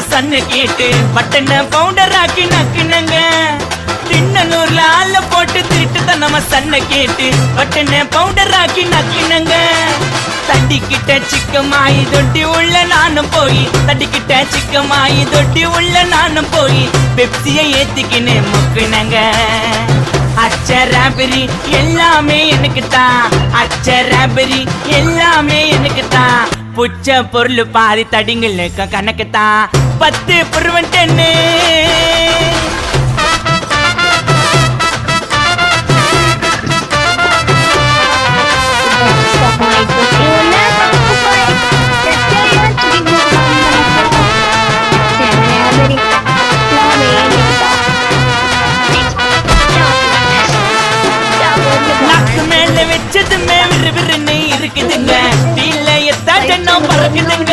சன்னு கேட்டு பட்டன பவுண்டர் ஆக்கி நக்குனங்க. திண்ணனூர்ல ஆள போட்டு திருட்டு தான் நம்ம சன்ன கேட்டு பட்டன பவுண்டர் ஆக்கி நக்குனங்க. தட்டிக்கிட்ட சிக்கமாயி தொட்டி உள்ள நானும் போய் தட்டிக்கிட்ட சிக்கமாயி தொட்டி உள்ள நானும் போய் பெப்சியை ஏத்திக்கின்னு முக்குனங்க. அச்சராபரி எல்லாமே எனக்கு தான், அச்சராபரி எல்லாமே எனக்கு தான். புச்ச பொருள் பாதி தடிங்களுக்கு கணக்கு தான் 10 புருவன் 10. நாக்கு மேல வச்சதுமே விறு விறுன்னு இருக்குதுங்க. டீல எத்தாட்டம் பறக்குதுங்க.